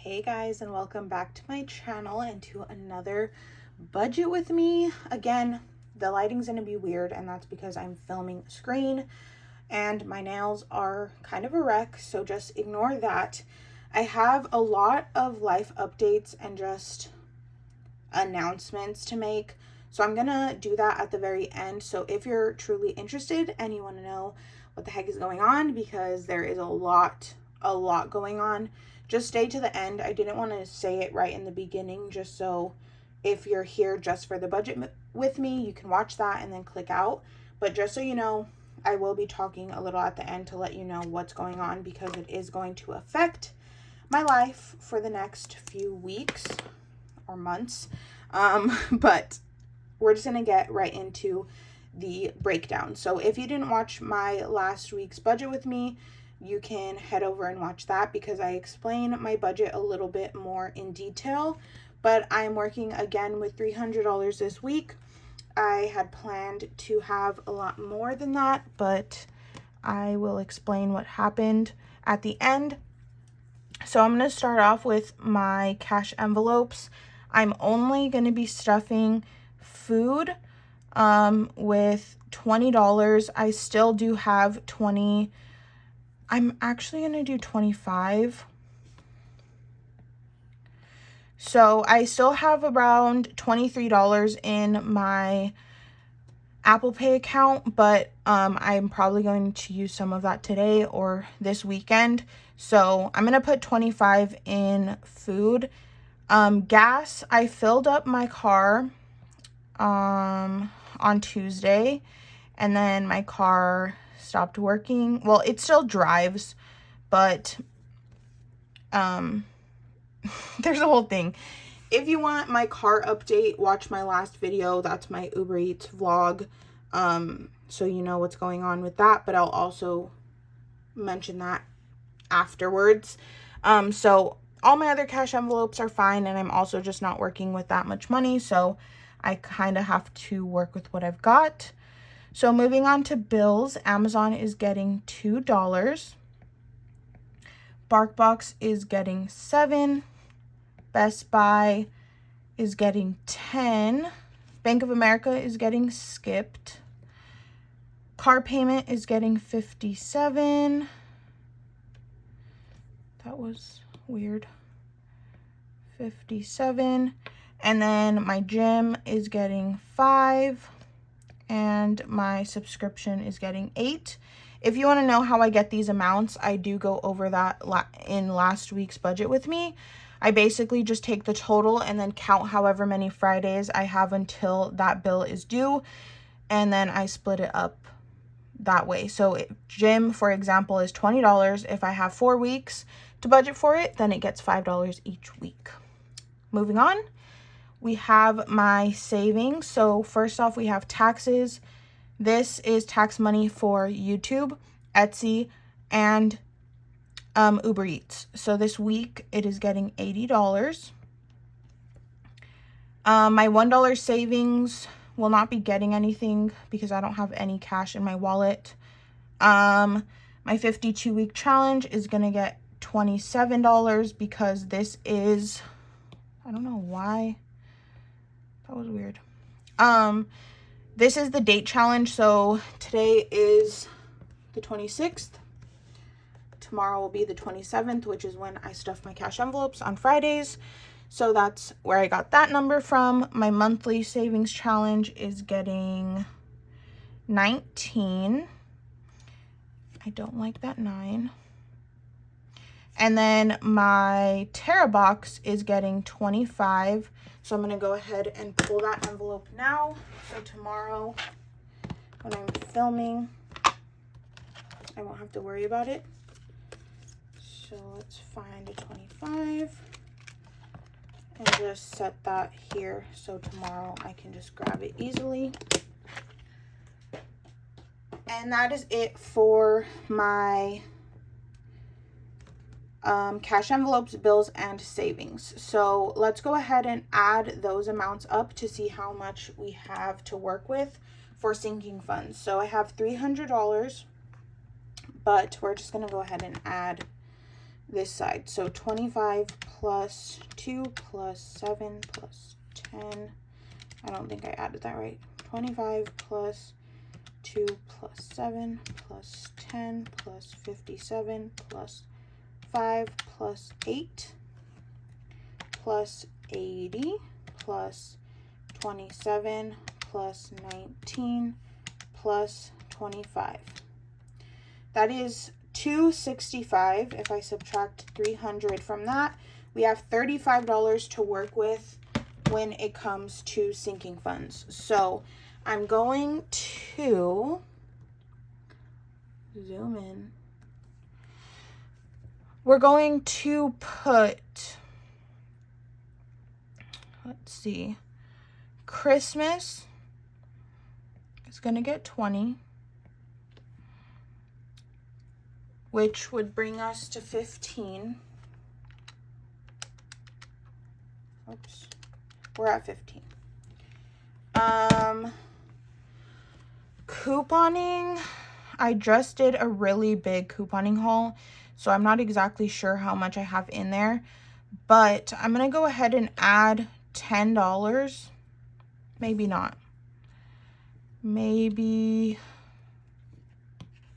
Hey guys, and welcome back to my channel and to another budget with me. Again, the lighting's gonna be weird, and that's because I'm filming a screen and my nails are kind of a wreck, so just ignore that. I have a lot of life updates and just announcements to make, so I'm gonna do that at the very end. So if you're truly interested and you want to know what the heck is going on, because there is a lot going on, just stay to the end. I didn't want to say it right in the beginning, just so if you're here just for the budget with me, you can watch that and then click out. But just so you know, I will be talking a little at the end to let you know what's going on, because it is going to affect my life for the next few weeks or months. But we're just gonna get right into the breakdown. So if you didn't watch my last week's budget with me, you can head over and watch that, because I explain my budget a little bit more in detail. But I'm working again with $300 this week. I had planned to have a lot more than that, but I will explain what happened at the end. So I'm going to start off with my cash envelopes. I'm only going to be stuffing food with $20. I still do have 20. I'm actually going to do 25. So I still have around $23 in my Apple Pay account, but I'm probably going to use some of that today or this weekend. So I'm going to put 25 in food. Gas, I filled up my car on Tuesday, and then my car stopped working. Well, it still drives, but there's a whole thing. If you want my car update, watch my last video. That's my Uber Eats vlog, so you know what's going on with that, but I'll also mention that afterwards. So all my other cash envelopes are fine, and I'm also just not working with that much money, so I kind of have to work with what I've got. So moving on to bills, Amazon is getting $2. BarkBox is getting $7. Best Buy is getting $10. Bank of America is getting skipped. Car payment is getting $57. That was weird. $57. And then my gym is getting $5. And my subscription is getting $8. If you want to know how I get these amounts, I do go over that in last week's budget with me. I basically just take the total and then count however many Fridays I have until that bill is due, and then I split it up that way. So gym, for example, is $20. If I have 4 weeks to budget for it, then it gets $5 each week. Moving on, we have my savings. So first off, we have taxes. This is tax money for YouTube, Etsy, and Uber Eats. So this week it is getting $80. My $1 savings will not be getting anything because I don't have any cash in my wallet. My 52-week challenge is going to get $27 because this is, I don't know why. That was weird. This is the date challenge. So today is the 26th. Tomorrow will be the 27th, which is when I stuff my cash envelopes on Fridays. So that's where I got that number from. My monthly savings challenge is getting 19. I don't like that 9. And then my Terra box is getting 25. So I'm going to go ahead and pull that envelope now. So tomorrow when I'm filming, I won't have to worry about it. So let's find a 25 and just set that here, so tomorrow I can just grab it easily. And that is it for my cash envelopes, bills, and savings. So let's go ahead and add those amounts up to see how much we have to work with for sinking funds. So I have $300, but we're just going to go ahead and add this side. So 25 plus 2 plus 7 plus 10. I don't think I added that right. 25 plus 2 plus 7 plus 10 plus 57 plus 5 plus 8 plus 80 plus 27 plus 19 plus 25. That is 265. If I subtract 300 from that, we have $35 to work with when it comes to sinking funds. So I'm going to zoom in. We're going to put, let's see, Christmas is going to get 20, which would bring us to 15. Oops, we're at 15. Couponing, I just did a really big couponing haul, so I'm not exactly sure how much I have in there, but I'm going to go ahead and add $10. Maybe not. Maybe,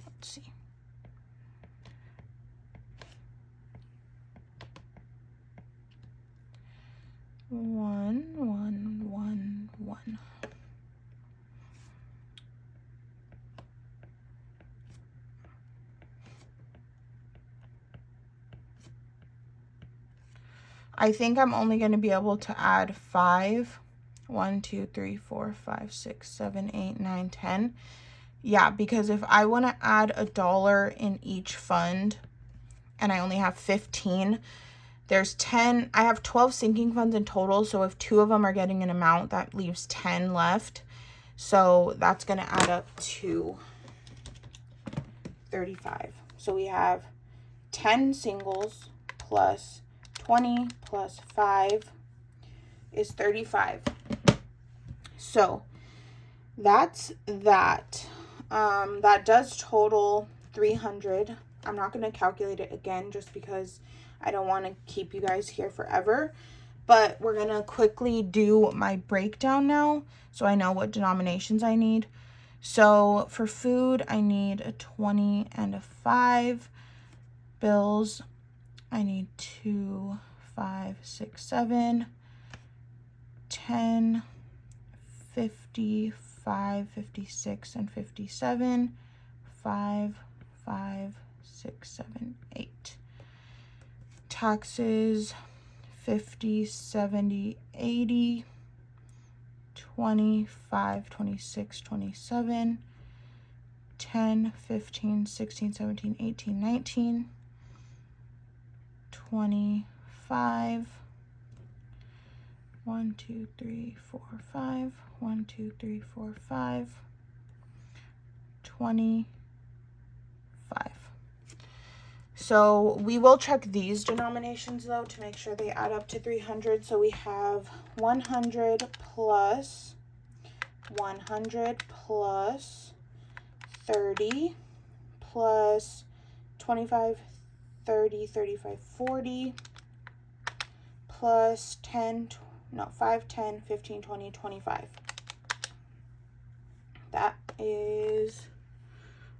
let's see. One. I think I'm only going to be able to add 5. 1, 2, 3, 4, 5, 6, 7, 8, 9, 10. Yeah, because if I want to add $1 in each fund and I only have 15, there's 10. I have 12 sinking funds in total. So if 2 of them are getting an amount, that leaves 10 left. So that's going to add up to 35. So we have 10 singles plus 20 plus 5 is 35. So that's that. That does total 300. I'm not going to calculate it again just because I don't want to keep you guys here forever. But we're going to quickly do my breakdown now so I know what denominations I need. So for food, I need a 20 and a 5. Bills, I need 2, 5, 6, 7, 10, 55, 56, and 57. 5, 5, 6, 7, 8. Taxes, 50, 70, 80, 25, 26, 27, 10, 15, 16, 17, 18, 19, 25, 1, 2, 3, 4, 5, 1, 2, 3, 4, 5, 25. So we will check these denominations though to make sure they add up to 300. So we have 100 plus 100 plus 30 plus 25, 30, 35, 40 plus 10, no, 5, 10, 15, 20, 25. That is,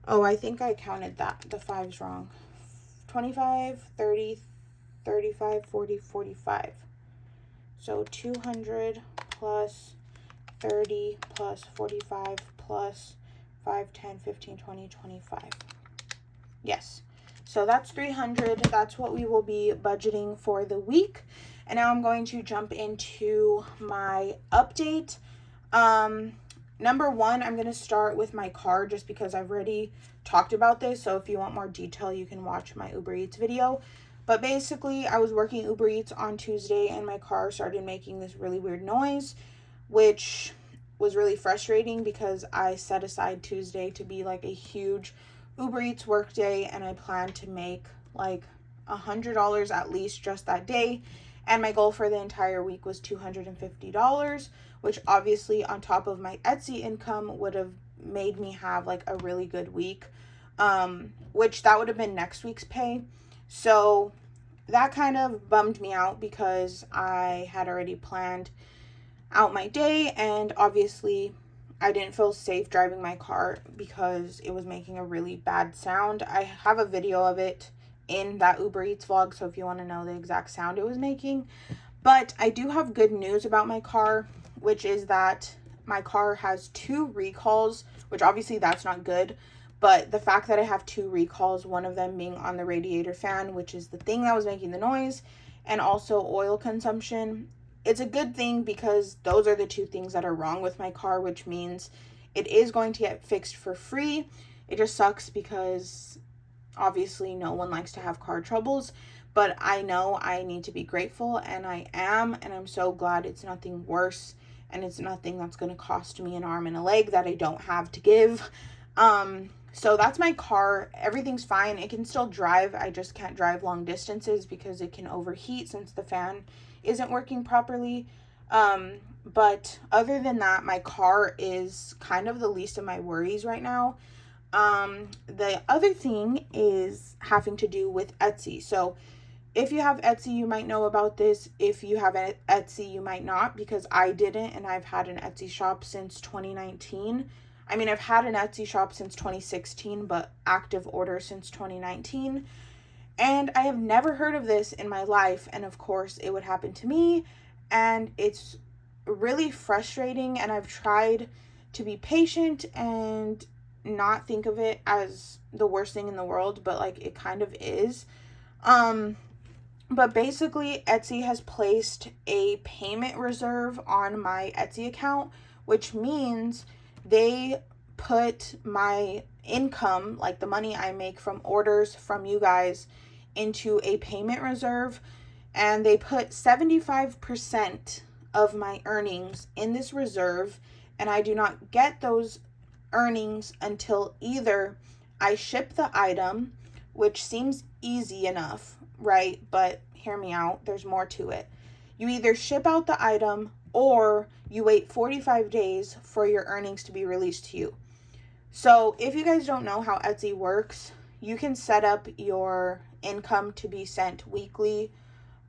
oh, I think I counted that. The 5's wrong. 25, 30, 35, 40, 45. So 200 plus 30 plus 45 plus 5, 10, 15, 20, 25. Yes. So that's 300. That's what we will be budgeting for the week. And now I'm going to jump into my update. Number one, I'm going to start with my car just because I've already talked about this. So if you want more detail, you can watch my Uber Eats video. But basically, I was working Uber Eats on Tuesday and my car started making this really weird noise, which was really frustrating because I set aside Tuesday to be like a huge Uber Eats work day and I planned to make like $100 at least just that day. And my goal for the entire week was $250, which obviously on top of my Etsy income would have made me have like a really good week, which that would have been next week's pay. So that kind of bummed me out because I had already planned out my day, and obviously I didn't feel safe driving my car because it was making a really bad sound. I have a video of it in that Uber Eats vlog, so if you want to know the exact sound it was making. But I do have good news about my car, which is that my car has 2 recalls, which obviously that's not good. But the fact that I have 2 recalls, one of them being on the radiator fan, which is the thing that was making the noise, and also oil consumption, it's a good thing because those are the 2 things that are wrong with my car, which means it is going to get fixed for free. It just sucks because obviously no one likes to have car troubles, but I know I need to be grateful, and I am, and I'm so glad it's nothing worse, and it's nothing that's going to cost me an arm and a leg that I don't have to give. So that's my car. Everything's fine. It can still drive. I just can't drive long distances because it can overheat since the fan isn't working properly. But other than that, my car is kind of the least of my worries right now. The other thing is having to do with Etsy. So if you have Etsy, you might know about this. If you have Etsy, you might not, because I didn't, and I've had an Etsy shop since 2019. I mean, I've had an Etsy shop since 2016, but active order since 2019. And I have never heard of this in my life. And of course, it would happen to me. And it's really frustrating. And I've tried to be patient and not think of it as the worst thing in the world, but like it kind of is. But basically, Etsy has placed a payment reserve on my Etsy account, which means they put my income, like the money I make from orders from you guys, into a payment reserve, and they put 75% of my earnings in this reserve, and I do not get those earnings until either I ship the item, which seems easy enough, right? But hear me out, there's more to it. You either ship out the item or you wait 45 days for your earnings to be released to you. So if you guys don't know how Etsy works, you can set up your income to be sent weekly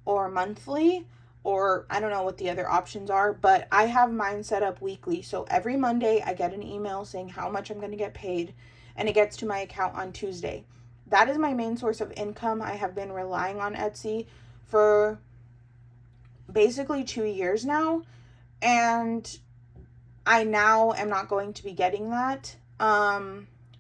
or monthly, or I don't know what the other options are, but I have mine set up weekly. So every Monday I get an email saying how much I'm going to get paid, and it gets to my account on Tuesday. That is my main source of income. I have been relying on Etsy for basically 2 years now, and I now am not going to be getting that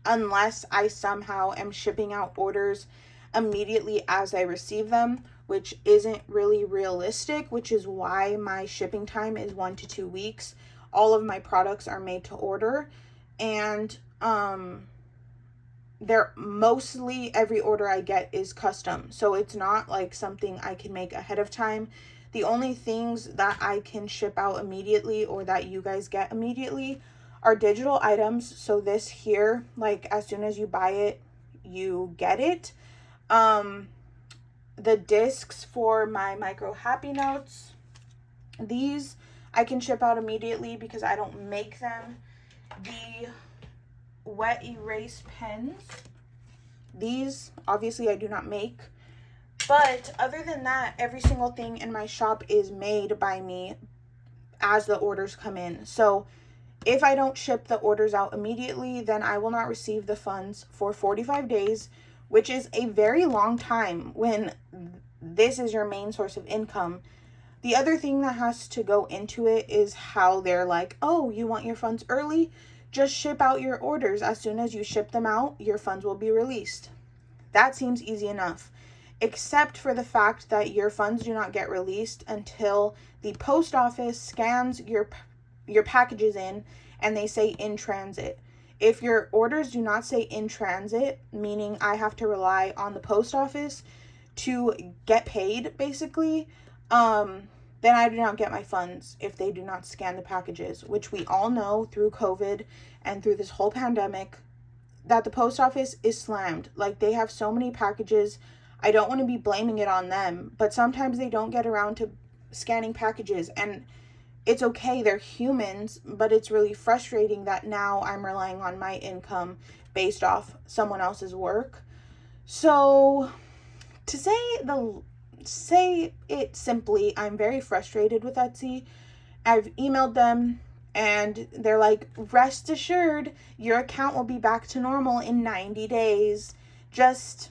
unless I somehow am shipping out orders immediately as I receive them, which isn't really realistic, which is why my shipping time is 1 to 2 weeks. All of my products are made to order, and they're mostly, every order I get is custom, so it's not like something I can make ahead of time. The only things that I can ship out immediately, or that you guys get immediately, are digital items. So this here, like as soon as you buy it, you get it. The discs for my micro happy notes, these I can ship out immediately because I don't make them. The wet erase pens, these obviously I do not make. But other than that, every single thing in my shop is made by me as the orders come in. So if I don't ship the orders out immediately, then I will not receive the funds for 45 days, which is a very long time when this is your main source of income. The other thing that has to go into it is how they're like, oh, you want your funds early? Just ship out your orders. As soon as you ship them out, your funds will be released. That seems easy enough, except for the fact that your funds do not get released until the post office scans your packages in and they say in transit. If your orders do not say in transit, meaning I have to rely on the post office to get paid, basically, then I do not get my funds if they do not scan the packages, which we all know through COVID and through this whole pandemic that the post office is slammed. Like, they have so many packages. I don't want to be blaming it on them, but sometimes they don't get around to scanning packages, and it's okay, they're humans, but it's really frustrating that now I'm relying on my income based off someone else's work. So to say the say it simply, I'm very frustrated with Etsy. I've emailed them and they're like, rest assured, your account will be back to normal in 90 days. Just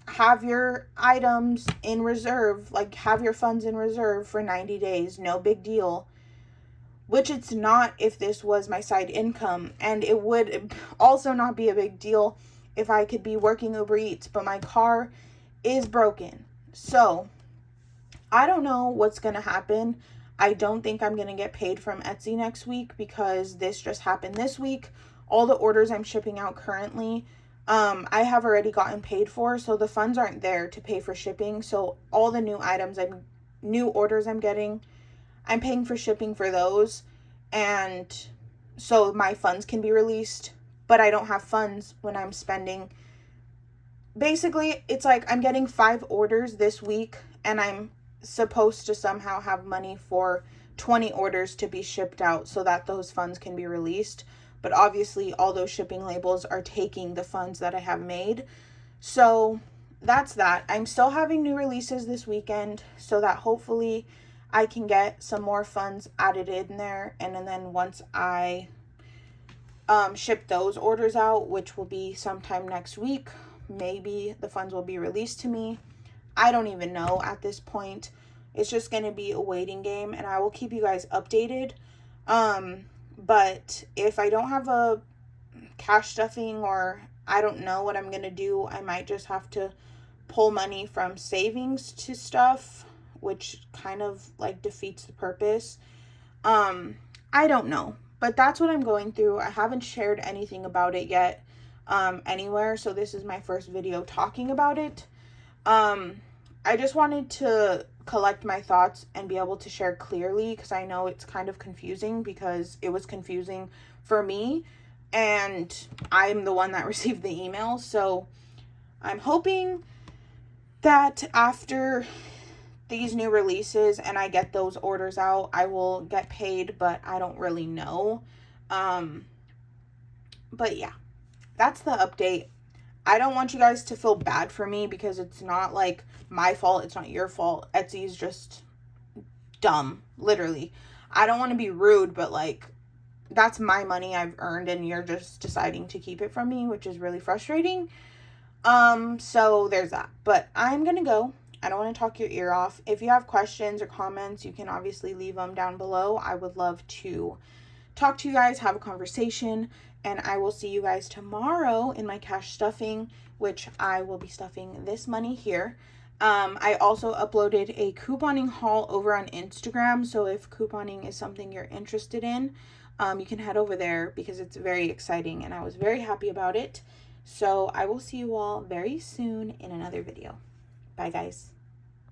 have your items in reserve, like have your funds in reserve for 90 days. No big deal. Which it's not if this was my side income. And it would also not be a big deal if I could be working Uber Eats, but my car is broken. So I don't know what's going to happen. I don't think I'm going to get paid from Etsy next week because this just happened this week. All the orders I'm shipping out currently, I have already gotten paid for, so the funds aren't there to pay for shipping. So all the new orders I'm getting, I'm paying for shipping for those, and so my funds can be released, but I don't have funds when I'm spending. Basically, it's like I'm getting 5 orders this week, and I'm supposed to somehow have money for 20 orders to be shipped out so that those funds can be released. But obviously, all those shipping labels are taking the funds that I have made. So that's that. I'm still having new releases this weekend so that hopefully I can get some more funds added in there. And then once I ship those orders out, which will be sometime next week, maybe the funds will be released to me. I don't even know at this point. It's just going to be a waiting game, and I will keep you guys updated. But if I don't have a cash stuffing, or I don't know what I'm going to do, I might just have to pull money from savings to stuff, which kind of like defeats the purpose. I don't know, but that's what I'm going through. I haven't shared anything about it yet anywhere, so this is my first video talking about it. I just wanted to collect my thoughts and be able to share clearly, because I know it's kind of confusing, because it was confusing for me and I'm the one that received the email. So I'm hoping that after these new releases and I get those orders out, I will get paid, but I don't really know. But yeah, that's the update. I don't want you guys to feel bad for me, because it's not like my fault. It's not your fault. Etsy is just dumb, literally. I don't want to be rude, but like, that's my money I've earned and you're just deciding to keep it from me, which is really frustrating. So there's that. But I'm going to go. I don't want to talk your ear off. If you have questions or comments, you can obviously leave them down below. I would love to talk to you guys, have a conversation, and I will see you guys tomorrow in my cash stuffing, which I will be stuffing this money here. I also uploaded a couponing haul over on Instagram, so if couponing is something you're interested in, you can head over there because it's very exciting and I was very happy about it. So I will see you all very soon in another video. Bye, guys.